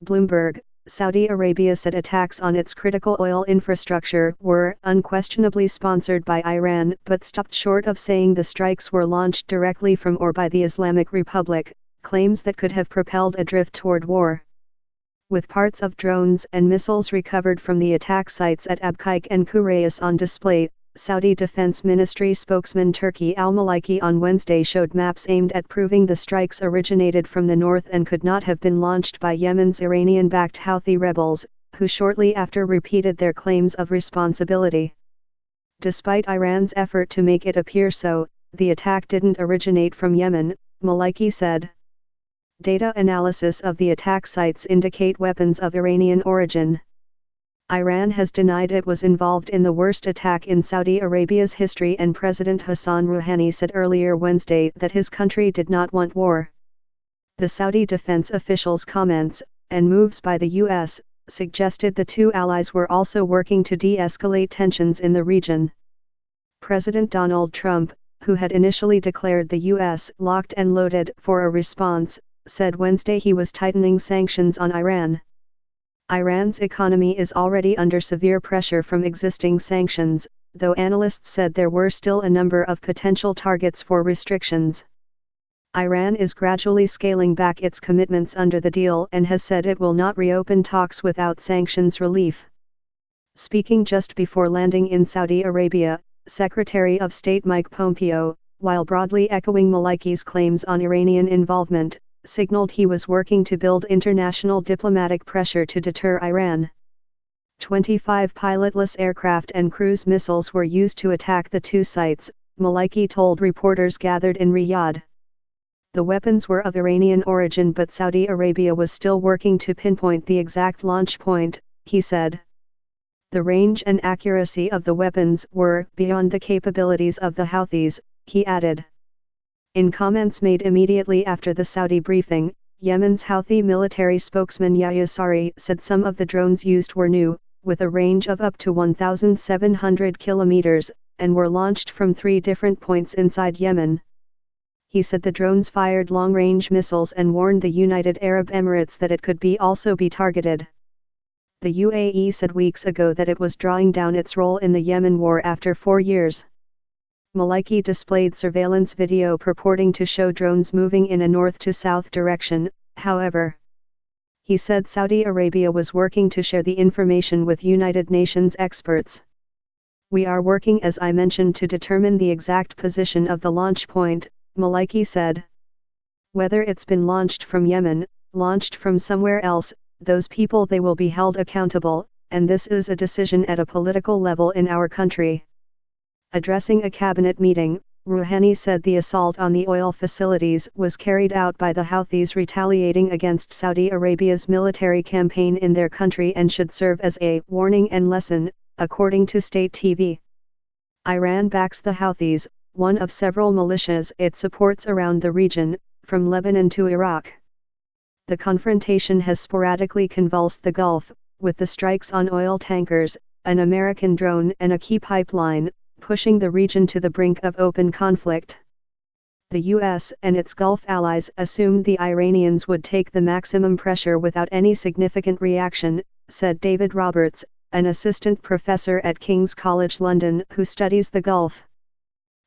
Bloomberg, Saudi Arabia said attacks on its critical oil infrastructure were unquestionably sponsored by Iran but stopped short of saying the strikes were launched directly from or by the Islamic Republic, claims that could have propelled a drift toward war. With parts of drones and missiles recovered from the attack sites at Abqaiq and Quraysh on display, Saudi Defense Ministry spokesman Turki al-Maliki on Wednesday showed maps aimed at proving the strikes originated from the north and could not have been launched by Yemen's Iranian-backed Houthi rebels, who shortly after repeated their claims of responsibility. Despite Iran's effort to make it appear so, the attack didn't originate from Yemen, Maliki said. Data analysis of the attack sites indicate weapons of Iranian origin. Iran has denied it was involved in the worst attack in Saudi Arabia's history, and President Hassan Rouhani said earlier Wednesday that his country did not want war. The Saudi defense officials' comments, and moves by the U.S., suggested the two allies were also working to de-escalate tensions in the region. President Donald Trump, who had initially declared the U.S. locked and loaded for a response, said Wednesday he was tightening sanctions on Iran. Iran's economy is already under severe pressure from existing sanctions, though analysts said there were still a number of potential targets for restrictions. Iran is gradually scaling back its commitments under the deal and has said it will not reopen talks without sanctions relief. Speaking just before landing in Saudi Arabia, Secretary of State Mike Pompeo, while broadly echoing Maliki's claims on Iranian involvement, signaled he was working to build international diplomatic pressure to deter Iran. 25 pilotless aircraft and cruise missiles were used to attack the two sites, Maliki told reporters gathered in Riyadh. The weapons were of Iranian origin, but Saudi Arabia was still working to pinpoint the exact launch point, he said. The range and accuracy of the weapons were beyond the capabilities of the Houthis, he added. In comments made immediately after the Saudi briefing, Yemen's Houthi military spokesman Yahya Sari said some of the drones used were new, with a range of up to 1,700 kilometers, and were launched from 3 different points inside Yemen. He said the drones fired long-range missiles and warned the United Arab Emirates that it could also be targeted. The UAE said weeks ago that it was drawing down its role in the Yemen war after 4 years. Maliki displayed surveillance video purporting to show drones moving in a north-to-south direction, however. He said Saudi Arabia was working to share the information with United Nations experts. We are working, as I mentioned, to determine the exact position of the launch point, Maliki said. Whether it's been launched from Yemen, launched from somewhere else, those people, they will be held accountable, and this is a decision at a political level in our country. Addressing a cabinet meeting, Rouhani said the assault on the oil facilities was carried out by the Houthis retaliating against Saudi Arabia's military campaign in their country and should serve as a warning and lesson, according to state TV. Iran backs the Houthis, one of several militias it supports around the region, from Lebanon to Iraq. The confrontation has sporadically convulsed the Gulf, with the strikes on oil tankers, an American drone and a key pipeline, pushing the region to the brink of open conflict. The U.S. and its Gulf allies assumed the Iranians would take the maximum pressure without any significant reaction, said David Roberts, an assistant professor at King's College London who studies the Gulf.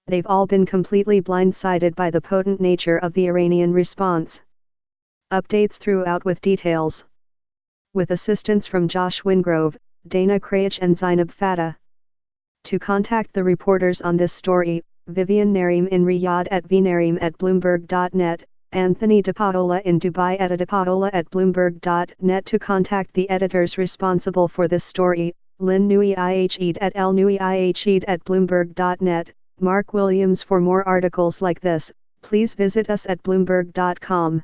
They've all been completely blindsided by the potent nature of the Iranian response. Updates throughout with details. With assistance from Josh Wingrove, Dana Craich and Zainab Fattah. To contact the reporters on this story, Vivian Nareem in Riyadh at vnareem@bloomberg.net, Anthony DePaola in Dubai at depaola@bloomberg.net. To contact the editors responsible for this story, Lynn Nui Ihed at lnuihed@bloomberg.net, Mark Williams. For more articles like this, please visit us at bloomberg.com.